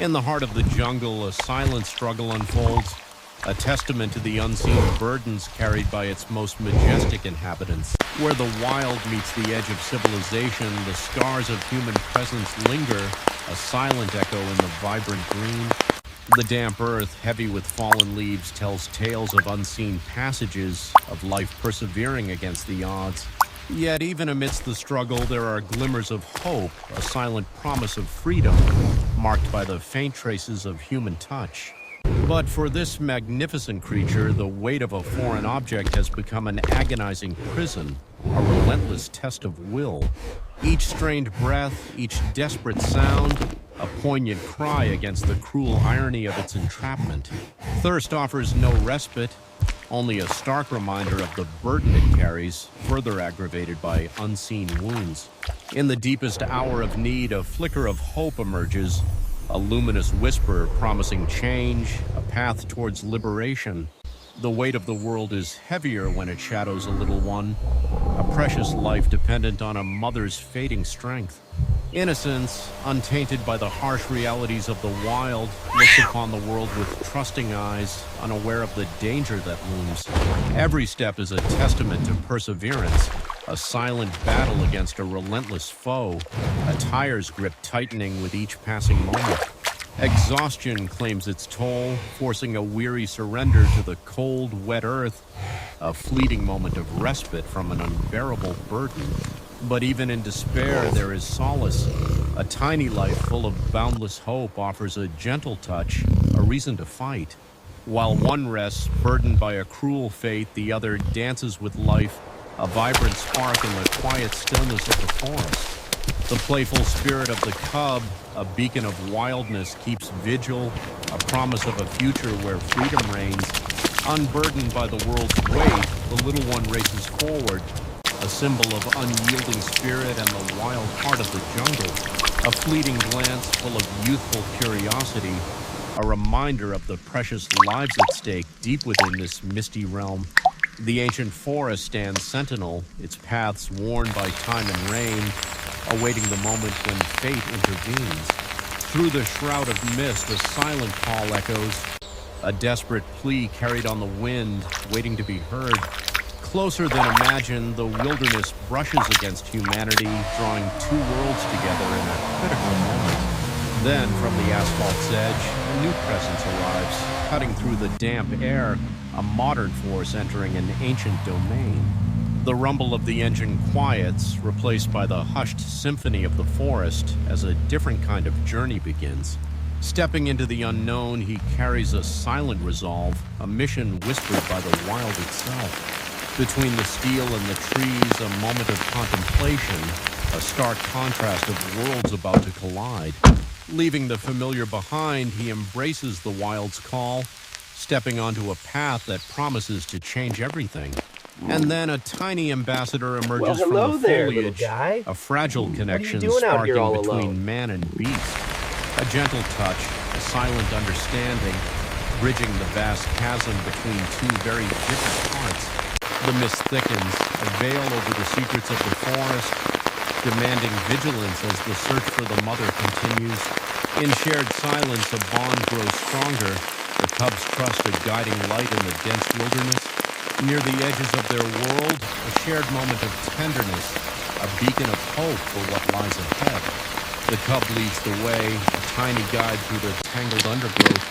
In the heart of the jungle, a silent struggle unfolds, a testament to the unseen burdens carried by its most majestic inhabitants. Where the wild meets the edge of civilization, the scars of human presence linger, a silent echo in the vibrant green. The damp earth, heavy with fallen leaves, tells tales of unseen passages, of life persevering against the odds. Yet even amidst the struggle, there are glimmers of hope, a silent promise of freedom, marked by the faint traces of human touch. But for this magnificent creature, the weight of a foreign object has become an agonizing prison, a relentless test of will. Each strained breath, each desperate sound, a poignant cry against the cruel irony of its entrapment. Thirst offers no respite, only a stark reminder of the burden it carries, further aggravated by unseen wounds. In the deepest hour of need, a flicker of hope emerges, a luminous whisper promising change, a path towards liberation. The weight of the world is heavier when it shadows a little one, a precious life dependent on a mother's fading strength. Innocence, untainted by the harsh realities of the wild, looks upon the world with trusting eyes, unaware of the danger that looms. Every step is a testament to perseverance, a silent battle against a relentless foe, a tire's grip tightening with each passing moment. Exhaustion claims its toll, forcing a weary surrender to the cold, wet earth, a fleeting moment of respite from an unbearable burden. But even in despair, there is solace. A tiny life full of boundless hope offers a gentle touch, a reason to fight. While one rests, burdened by a cruel fate, the other dances with life, a vibrant spark in the quiet stillness of the forest. The playful spirit of the cub, a beacon of wildness, keeps vigil, a promise of a future where freedom reigns. Unburdened by the world's weight, the little one races forward, a symbol of unyielding spirit and the wild heart of the jungle. A fleeting glance full of youthful curiosity, a reminder of the precious lives at stake deep within this misty realm. The ancient forest stands sentinel, its paths worn by time and rain, awaiting the moment when fate intervenes. Through the shroud of mist, a silent call echoes, a desperate plea carried on the wind, waiting to be heard. Closer than imagined, the wilderness brushes against humanity, drawing two worlds together in a critical moment. Then, from the asphalt's edge, a new presence arrives, cutting through the damp air, a modern force entering an ancient domain. The rumble of the engine quiets, replaced by the hushed symphony of the forest, as a different kind of journey begins. Stepping into the unknown, he carries a silent resolve, a mission whispered by the wild itself. Between the steel and the trees, a moment of contemplation, a stark contrast of worlds about to collide. Leaving the familiar behind, he embraces the wild's call, stepping onto a path that promises to change everything. And then a tiny ambassador emerges from the foliage, a fragile connection sparking between man and beast. A gentle touch, a silent understanding, bridging the vast chasm between two very different hearts. The mist thickens, a veil over the secrets of the forest, demanding vigilance as the search for the mother continues. In shared silence, a bond grows stronger, the cubs trust a guiding light in the dense wilderness. Near the edges of their world, a shared moment of tenderness, a beacon of hope for what lies ahead. The cub leads the way, a tiny guide through the tangled undergrowth,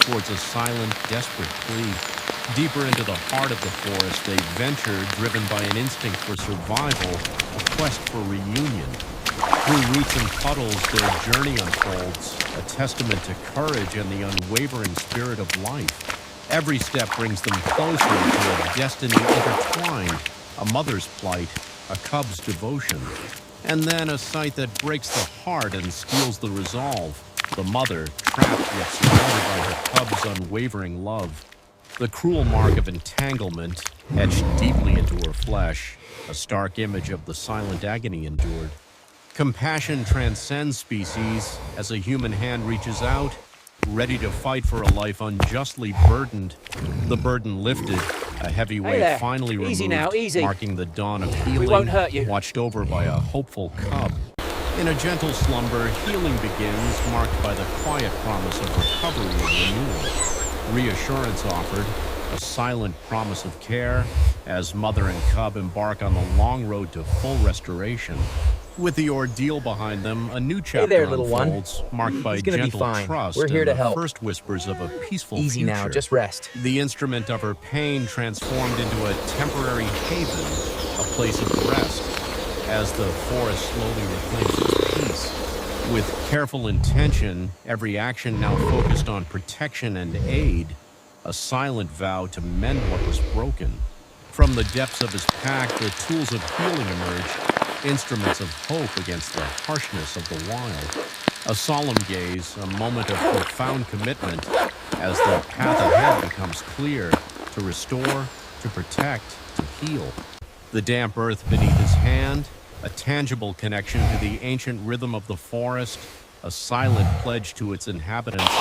towards a silent, desperate plea. Deeper into the heart of the forest, they venture, driven by an instinct for survival, a quest for reunion. Through roots and puddles, their journey unfolds, a testament to courage and the unwavering spirit of life. Every step brings them closer to a destiny intertwined, a mother's plight, a cub's devotion. And then a sight that breaks the heart and steals the resolve. The mother, trapped yet surrounded by her cub's unwavering love. The cruel mark of entanglement, etched deeply into her flesh, a stark image of the silent agony endured. Compassion transcends species as a human hand reaches out, ready to fight for a life unjustly burdened. The burden lifted, a heavy weight finally removed, Easy now, easy. marking the dawn of healing, We won't hurt you. watched over by a hopeful cub. In a gentle slumber, healing begins, marked by the quiet promise of recovery and renewal. Reassurance offered, a silent promise of care, as mother and cub embark on the long road to full restoration. With the ordeal behind them, a new chapter there, little one. unfolds, marked by He's gonna be gentle fine. trust We're here and to the help. first whispers of a peaceful Easy future. now, just rest. The instrument of her pain transformed into a temporary haven, a place of rest, as the forest slowly reclaims its peace. With careful intention, every action now focused on protection and aid, a silent vow to mend what was broken. From the depths of his pack, the tools of healing emerge, instruments of hope against the harshness of the wild. A solemn gaze, a moment of profound commitment, as the path ahead becomes clear, to restore, to protect, to heal. The damp earth beneath his hand, a tangible connection to the ancient rhythm of the forest, a silent pledge to its inhabitants.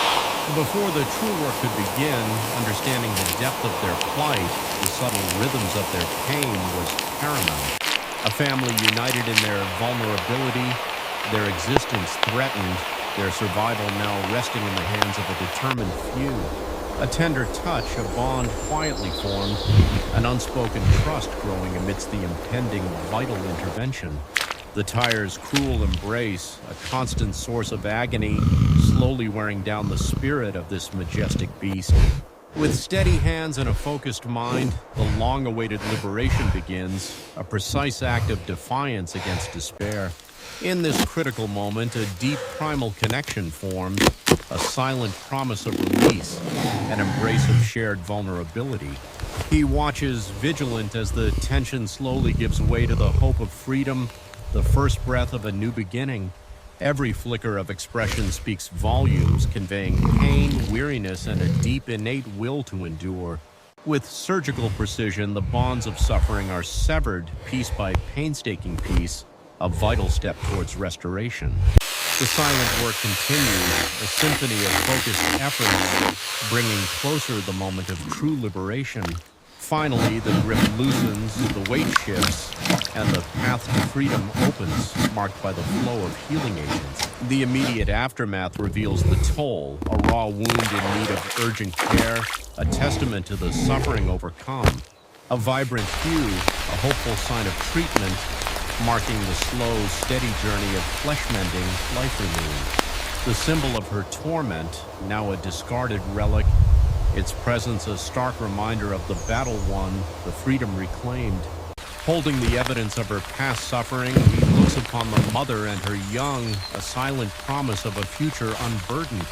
Before the true work could begin, understanding the depth of their plight, the subtle rhythms of their pain was paramount. A family united in their vulnerability, their existence threatened, their survival now resting in the hands of a determined few. A tender touch, a bond quietly formed, an unspoken trust growing amidst the impending vital intervention. The tire's cruel embrace, a constant source of agony, slowly wearing down the spirit of this majestic beast. With steady hands and a focused mind, the long-awaited liberation begins, a precise act of defiance against despair. In this critical moment, a deep primal connection forms, a silent promise of release, an embrace of shared vulnerability. He watches, vigilant, as the tension slowly gives way to the hope of freedom, the first breath of a new beginning. Every flicker of expression speaks volumes, conveying pain, weariness, and a deep innate will to endure. With surgical precision, the bonds of suffering are severed piece by painstaking piece, a vital step towards restoration. The silent work continues, a symphony of focused effort, bringing closer the moment of true liberation. Finally, the grip loosens, the weight shifts, and the path to freedom opens, marked by the flow of healing agents. The immediate aftermath reveals the toll, a raw wound in need of urgent care, a testament to the suffering overcome. A vibrant hue, a hopeful sign of treatment, marking the slow, steady journey of flesh-mending, life renewing. The symbol of her torment, now a discarded relic, its presence a stark reminder of the battle won, the freedom reclaimed. Holding the evidence of her past suffering, he looks upon the mother and her young, a silent promise of a future unburdened.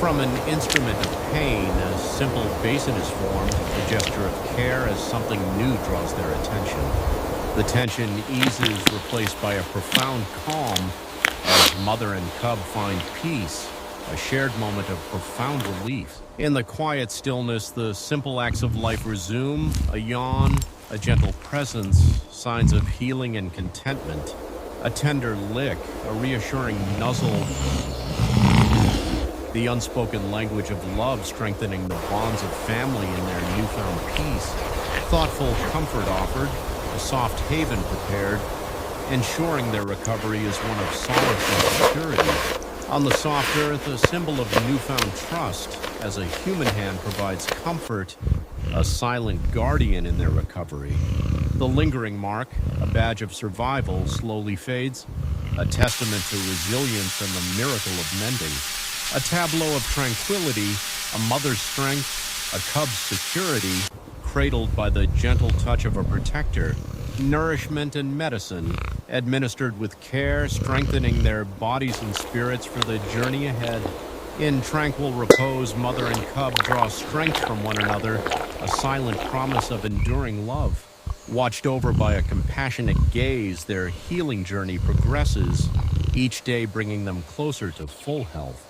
From an instrument of pain, a simple basin is formed, a gesture of care as something new draws their attention. The tension eases, replaced by a profound calm, as mother and cub find peace, a shared moment of profound relief. In the quiet stillness, the simple acts of life resume, a yawn, a gentle presence, signs of healing and contentment. A tender lick, a reassuring nuzzle, the unspoken language of love strengthening the bonds of family in their newfound peace. Thoughtful comfort offered, a soft haven prepared, ensuring their recovery is one of solace and security. On the soft earth, a symbol of newfound trust, as a human hand provides comfort, a silent guardian in their recovery. The lingering mark, a badge of survival, slowly fades, a testament to resilience and the miracle of mending. A tableau of tranquility, a mother's strength, a cub's security, cradled by the gentle touch of a protector. Nourishment and medicine, administered with care, strengthening their bodies and spirits for the journey ahead. In tranquil repose, mother and cub draw strength from one another, a silent promise of enduring love. Watched over by a compassionate gaze, their healing journey progresses, each day bringing them closer to full health.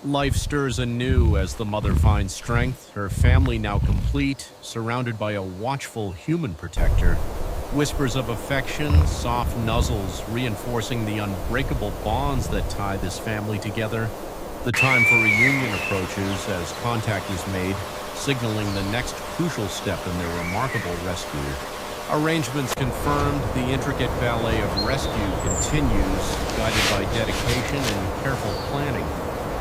Life stirs anew as the mother finds strength, her family now complete, surrounded by a watchful human protector. Whispers of affection, soft nuzzles reinforcing the unbreakable bonds that tie this family together. The time for reunion approaches as contact is made, signaling the next crucial step in their remarkable rescue. Arrangements confirmed, the intricate ballet of rescue continues, guided by dedication and careful planning.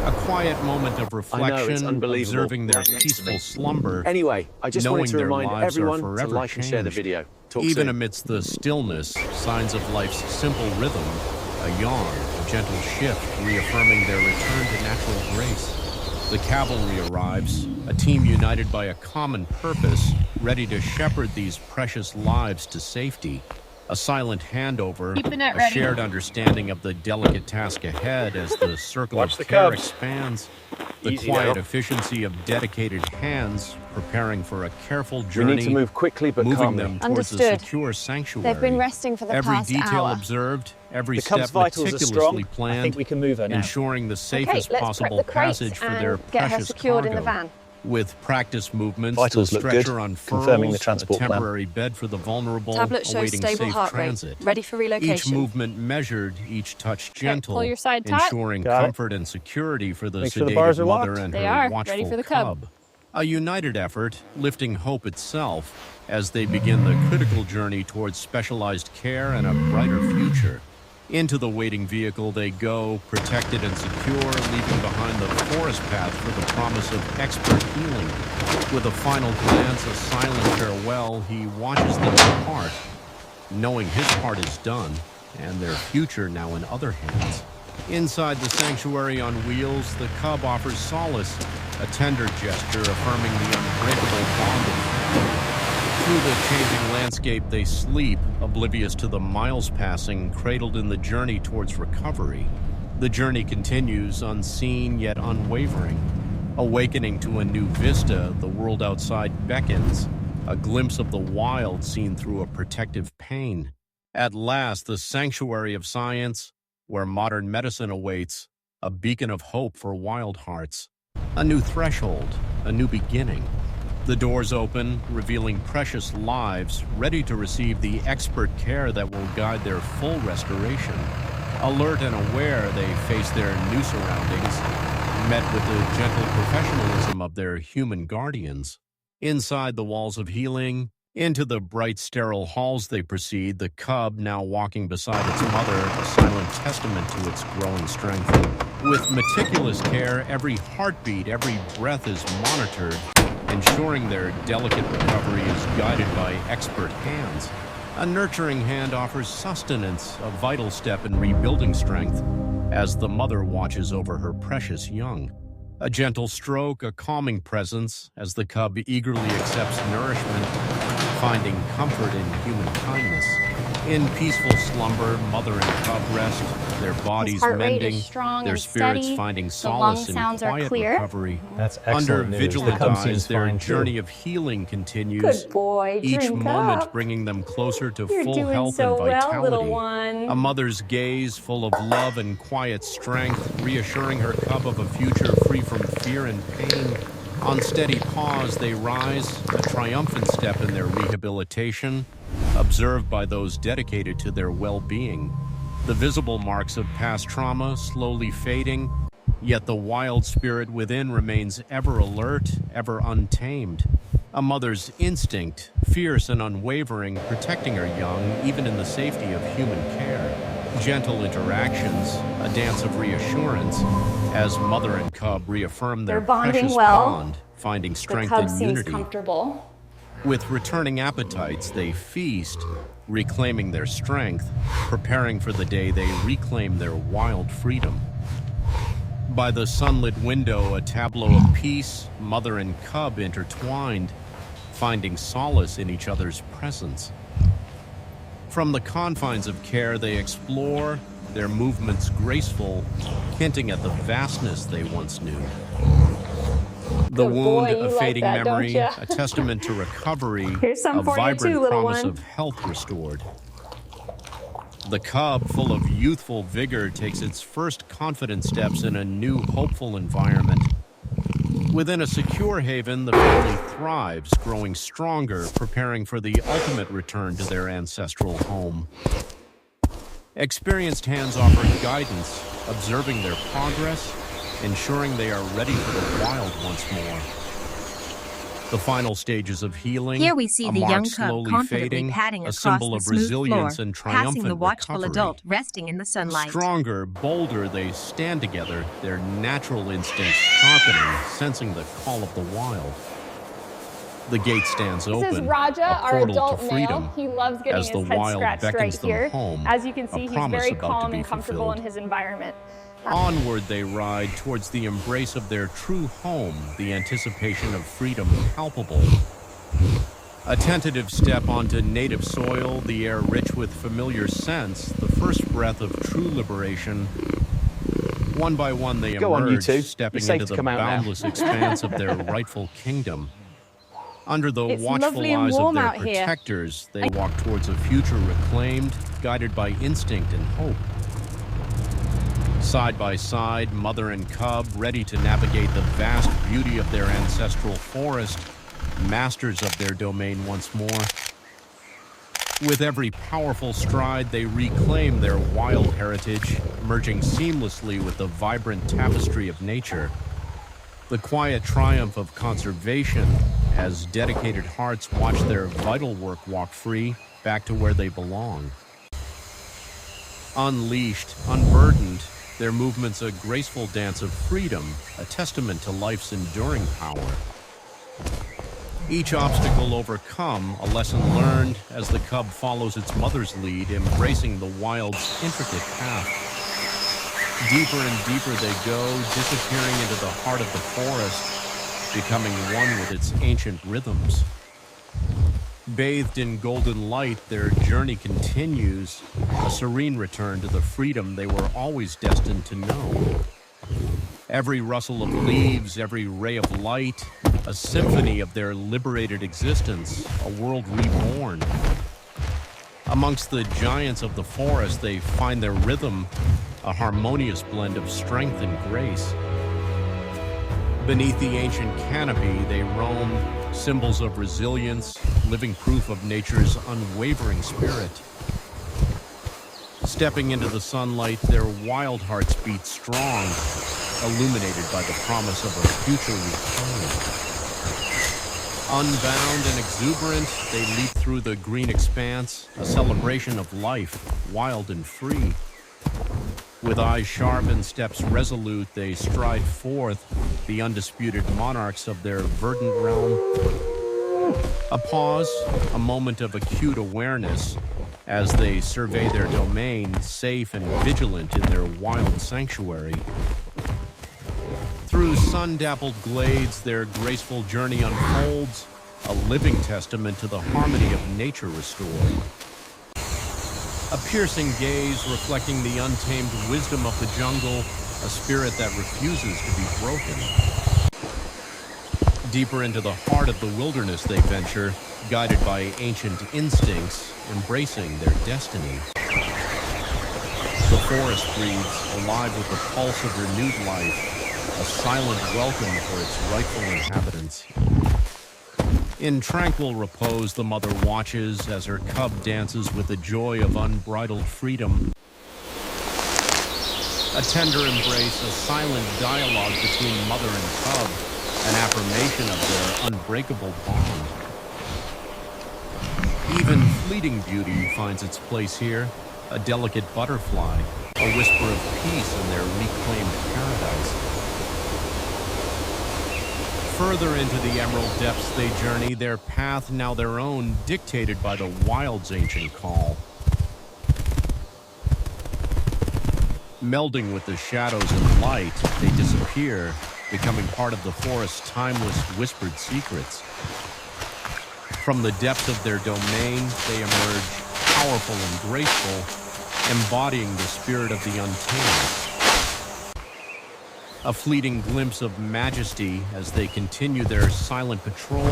A quiet moment of reflection, observing their peaceful slumber, Anyway, I just wanted knowing to their remind lives are everyone to forever like and share the changed. video. Talk Even soon. amidst the stillness, signs of life's simple rhythm, a yawn, a gentle shift, reaffirming their return to natural grace. The cavalry arrives, a team united by a common purpose, ready to shepherd these precious lives to safety. A silent handover, a shared understanding of the delicate task ahead as the circle of care expands. The quiet efficiency of dedicated hands, preparing for a careful journey. We need to move quickly but moving calmly. them towards a secure sanctuary. They've been resting for the every past detail hour. observed, every The step cub's vitals are meticulously strong. planned, I think we can move her now. ensuring the safest Let's possible prep the crates passage for and their get her precious secured cargo. in the van. With practice movements, Vitals the look good, stretcher unfurls, confirming the transport a plan. temporary bed for the vulnerable, Tablet shows awaiting stable safe heart rate. transit. Ready for Each relocation. movement measured, each touch gentle, pull your side tight. ensuring Got it. comfort and security for the Make sure the sedated bars are mother locked. and They her are, watchful ready for the cub. A united effort, lifting hope itself as they begin the critical journey towards specialized care and a brighter future. Into the waiting vehicle they go, protected and secure, leaving behind the forest path for the promise of expert healing. With a final glance, a silent farewell, he watches them depart, knowing his part is done and their future now in other hands. Inside the sanctuary on wheels, the cub offers solace, a tender gesture affirming the unbreakable bond of family. Through the changing landscape they sleep, oblivious to the miles passing, cradled in the journey towards recovery. The journey continues, unseen yet unwavering. Awakening to a new vista, the world outside beckons, a glimpse of the wild seen through a protective pane. At last, the sanctuary of science, where modern medicine awaits, a beacon of hope for wild hearts. A new threshold, a new beginning. The doors open, revealing precious lives, ready to receive the expert care that will guide their full restoration. Alert and aware, they face their new surroundings, met with the gentle professionalism of their human guardians. Inside the walls of healing, into the bright, sterile halls they proceed, the cub now walking beside its mother, a silent testament to its growing strength. With meticulous care, every heartbeat, every breath is monitored, ensuring their delicate recovery is guided by expert hands. A nurturing hand offers sustenance, a vital step in rebuilding strength, as the mother watches over her precious young. A gentle stroke, a calming presence, as the cub eagerly accepts nourishment, finding comfort in human kindness. In peaceful slumber, mother and cub rest, their bodies heart rate mending, is strong their and spirits steady. finding The solace lung in sounds are quiet clear. recovery. That's Under excellent news. vigilant The cub eyes, seems their fine journey too. of healing continues. Good boy, Each drink moment up. bringing them closer to You're full doing health so and well, vitality. little one. A mother's gaze full of love and quiet strength, reassuring her cub of a future free from fear and pain. On steady pause, they rise, a triumphant step in their rehabilitation, observed by those dedicated to their well-being. The visible marks of past trauma slowly fading, yet the wild spirit within remains ever alert, ever untamed. A mother's instinct, fierce and unwavering, protecting her young even in the safety of human care. Gentle interactions, a dance of reassurance, as mother and cub reaffirm their They're bonding precious well. bond, finding The strength cub and seems unity. comfortable. With returning appetites, they feast, reclaiming their strength, preparing for the day they reclaim their wild freedom. By the sunlit window, a tableau of peace, mother and cub intertwined, finding solace in each other's presence. From the confines of care they explore, their movements graceful, hinting at the vastness they once knew. The Good wound, boy, a you like fading that, don't memory, ya? a testament to recovery, Here's some a for you vibrant too, little promise one. of health restored. The cub, full of youthful vigor, takes its first confident steps in a new, hopeful environment. Within a secure haven, the family thrives, growing stronger, preparing for the ultimate return to their ancestral home. Experienced hands offer guidance, observing their progress, ensuring they are ready for the wild once more. The final stages of healing, Here we see a the mark young cub slowly confidently fading, padding a across symbol the of smooth resilience floor, and passing the triumphant watchful recovery. adult resting in the sunlight. Stronger, bolder, they stand together, their natural instincts sharpening, sensing the call of the wild. The gate stands open, This is Raja, a our portal adult to freedom, male. He loves getting as the his head wild scratched beckons right them here. home, As you can see, a he's promise very about to calm be and comfortable fulfilled. in his environment. Onward they ride towards the embrace of their true home, the anticipation of freedom palpable. A tentative step onto native soil, the air rich with familiar scents, the first breath of true liberation. One by one they Go on, you emerge, two. stepping You're safe into to the come out now. boundless expanse of their rightful kingdom. Under the It's watchful lovely and eyes of warm their out here. protectors, they walk towards a future reclaimed, guided by instinct and hope. Side by side, mother and cub, ready to navigate the vast beauty of their ancestral forest, masters of their domain once more. With every powerful stride, they reclaim their wild heritage, merging seamlessly with the vibrant tapestry of nature. The quiet triumph of conservation, as dedicated hearts watch their vital work walk free back to where they belong. Unleashed, unburdened, their movements a graceful dance of freedom, a testament to life's enduring power. Each obstacle overcome, a lesson learned as the cub follows its mother's lead, embracing the wild's intricate path. Deeper and deeper they go, disappearing into the heart of the forest, becoming one with its ancient rhythms. Bathed in golden light, their journey continues, a serene return to the freedom they were always destined to know. Every rustle of leaves, every ray of light, a symphony of their liberated existence, a world reborn. Amongst the giants of the forest, they find their rhythm, a harmonious blend of strength and grace. Beneath the ancient canopy, they roam, symbols of resilience, living proof of nature's unwavering spirit. Stepping into the sunlight, their wild hearts beat strong, illuminated by the promise of a future reclaimed. Unbound and exuberant, they leap through the green expanse, a celebration of life, wild and free. With eyes sharp and steps resolute, they stride forth, the undisputed monarchs of their verdant realm. A pause, a moment of acute awareness, as they survey their domain, safe and vigilant in their wild sanctuary. Through sun-dappled glades, their graceful journey unfolds, a living testament to the harmony of nature restored. A piercing gaze reflecting the untamed wisdom of the jungle, a spirit that refuses to be broken. Deeper into the heart of the wilderness they venture, guided by ancient instincts, embracing their destiny. The forest breathes, alive with the pulse of renewed life, a silent welcome for its rightful inhabitants. In tranquil repose, the mother watches as her cub dances with the joy of unbridled freedom. A tender embrace, a silent dialogue between mother and cub, an affirmation of their unbreakable bond. Even fleeting beauty finds its place here, a delicate butterfly, a whisper of peace in their reclaimed paradise. Further into the emerald depths they journey, their path now their own, dictated by the wild's ancient call. Melding with the shadows and light, they disappear, becoming part of the forest's timeless whispered secrets. From the depths of their domain, they emerge powerful and graceful, embodying the spirit of the untamed. A fleeting glimpse of majesty as they continue their silent patrol,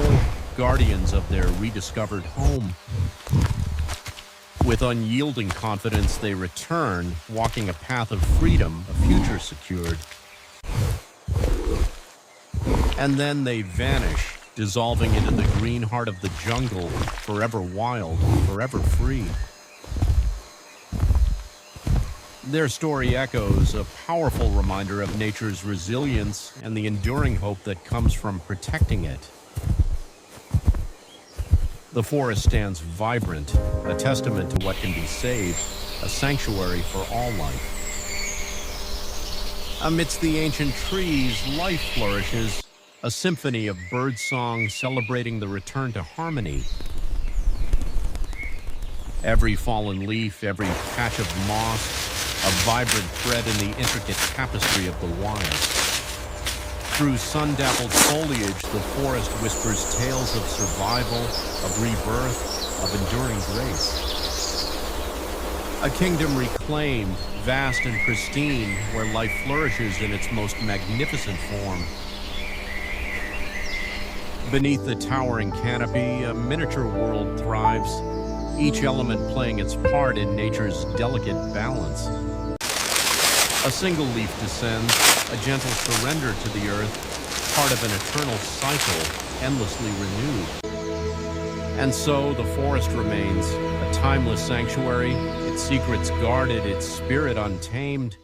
guardians of their rediscovered home. With unyielding confidence, they return, walking a path of freedom, a future secured. And then they vanish, dissolving into the green heart of the jungle, forever wild, forever free. Their story echoes, a powerful reminder of nature's resilience and the enduring hope that comes from protecting it. The forest stands vibrant, a testament to what can be saved, a sanctuary for all life. Amidst the ancient trees, life flourishes, a symphony of birdsong celebrating the return to harmony. Every fallen leaf, every patch of moss, a vibrant thread in the intricate tapestry of the wild. Through sun-dappled foliage, the forest whispers tales of survival, of rebirth, of enduring grace. A kingdom reclaimed, vast and pristine, where life flourishes in its most magnificent form. Beneath the towering canopy, a miniature world thrives, each element playing its part in nature's delicate balance. A single leaf descends, a gentle surrender to the earth, part of an eternal cycle, endlessly renewed. And so the forest remains, a timeless sanctuary, its secrets guarded, its spirit untamed,